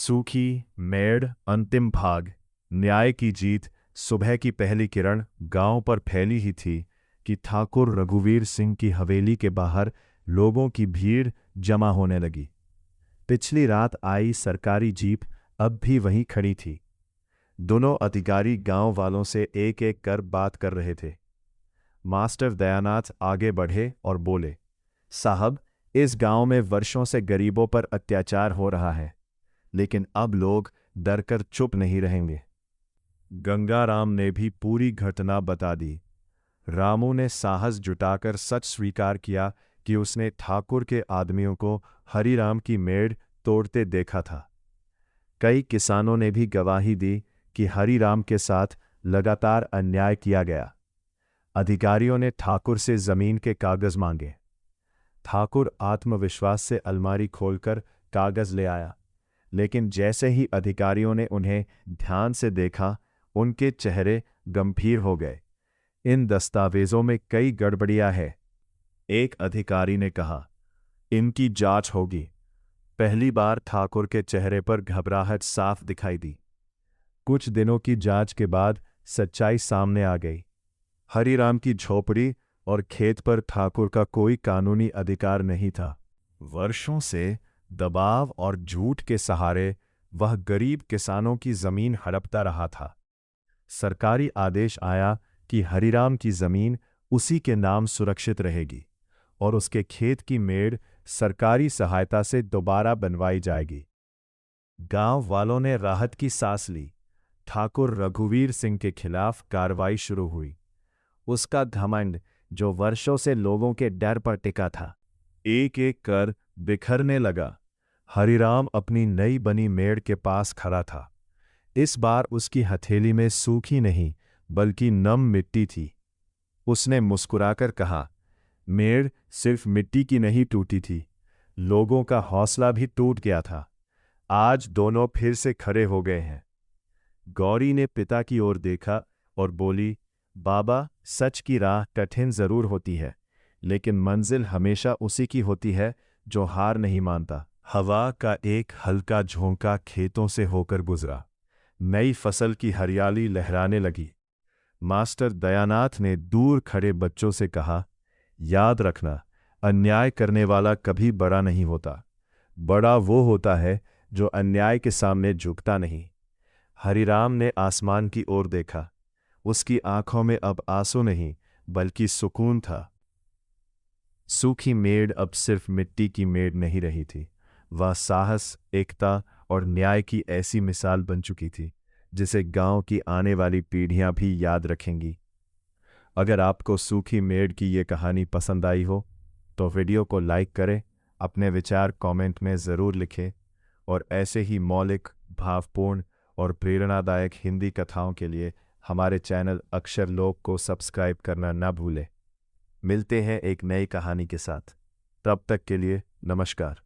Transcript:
सूखी मेड़ अंतिम भाग। न्याय की जीत। सुबह की पहली किरण गांव पर फैली ही थी कि ठाकुर रघुवीर सिंह की हवेली के बाहर लोगों की भीड़ जमा होने लगी। पिछली रात आई सरकारी जीप अब भी वहीं खड़ी थी। दोनों अधिकारी गांव वालों से एक एक कर बात कर रहे थे। मास्टर दयानाथ आगे बढ़े और बोले, साहब, इस गांव में वर्षों से गरीबों पर अत्याचार हो रहा है, लेकिन अब लोग डरकर चुप नहीं रहेंगे। गंगाराम ने भी पूरी घटना बता दी। रामू ने साहस जुटाकर सच स्वीकार किया कि उसने ठाकुर के आदमियों को हरिराम की मेड़ तोड़ते देखा था। कई किसानों ने भी गवाही दी कि हरिराम के साथ लगातार अन्याय किया गया। अधिकारियों ने ठाकुर से जमीन के कागज मांगे। ठाकुर आत्मविश्वास से अलमारी खोलकर कागज ले आया, लेकिन जैसे ही अधिकारियों ने उन्हें ध्यान से देखा, उनके चेहरे गंभीर हो गए। इन दस्तावेजों में कई गड़बड़ियां हैं, एक अधिकारी ने कहा। इनकी जांच होगी। पहली बार ठाकुर के चेहरे पर घबराहट साफ दिखाई दी। कुछ दिनों की जांच के बाद सच्चाई सामने आ गई। हरिराम की झोपड़ी और खेत पर ठाकुर का कोई कानूनी अधिकार नहीं था। वर्षों से दबाव और झूठ के सहारे वह गरीब किसानों की जमीन हड़पता रहा था। सरकारी आदेश आया कि हरिराम की जमीन उसी के नाम सुरक्षित रहेगी और उसके खेत की मेड़ सरकारी सहायता से दोबारा बनवाई जाएगी। गांव वालों ने राहत की सांस ली। ठाकुर रघुवीर सिंह के खिलाफ कार्रवाई शुरू हुई। उसका घमंड, जो वर्षों से लोगों के डर पर टिका था, एक एक कर बिखरने लगा। हरिराम अपनी नई बनी मेड़ के पास खड़ा था। इस बार उसकी हथेली में सूखी नहीं बल्कि नम मिट्टी थी। उसने मुस्कुराकर कहा, मेड़ सिर्फ मिट्टी की नहीं टूटी थी, लोगों का हौसला भी टूट गया था। आज दोनों फिर से खड़े हो गए हैं। गौरी ने पिता की ओर देखा और बोली, बाबा, सच की राह कठिन जरूर होती है, लेकिन मंजिल हमेशा उसी की होती है जो हार नहीं मानता। हवा का एक हल्का झोंका खेतों से होकर गुजरा। नई फसल की हरियाली लहराने लगी। मास्टर दयानाथ ने दूर खड़े बच्चों से कहा, याद रखना, अन्याय करने वाला कभी बड़ा नहीं होता। बड़ा वो होता है जो अन्याय के सामने झुकता नहीं। हरिराम ने आसमान की ओर देखा। उसकी आंखों में अब आंसू नहीं बल्कि सुकून था। सूखी मेड़ अब सिर्फ मिट्टी की मेड़ नहीं रही थी, वह साहस, एकता और न्याय की ऐसी मिसाल बन चुकी थी जिसे गांव की आने वाली पीढ़ियां भी याद रखेंगी। अगर आपको सूखी मेड़ की ये कहानी पसंद आई हो तो वीडियो को लाइक करें, अपने विचार कमेंट में ज़रूर लिखें और ऐसे ही मौलिक, भावपूर्ण और प्रेरणादायक हिंदी कथाओं के लिए हमारे चैनल अक्षर लोक को सब्सक्राइब करना न भूलें। मिलते हैं एक नई कहानी के साथ। तब तक के लिए नमस्कार।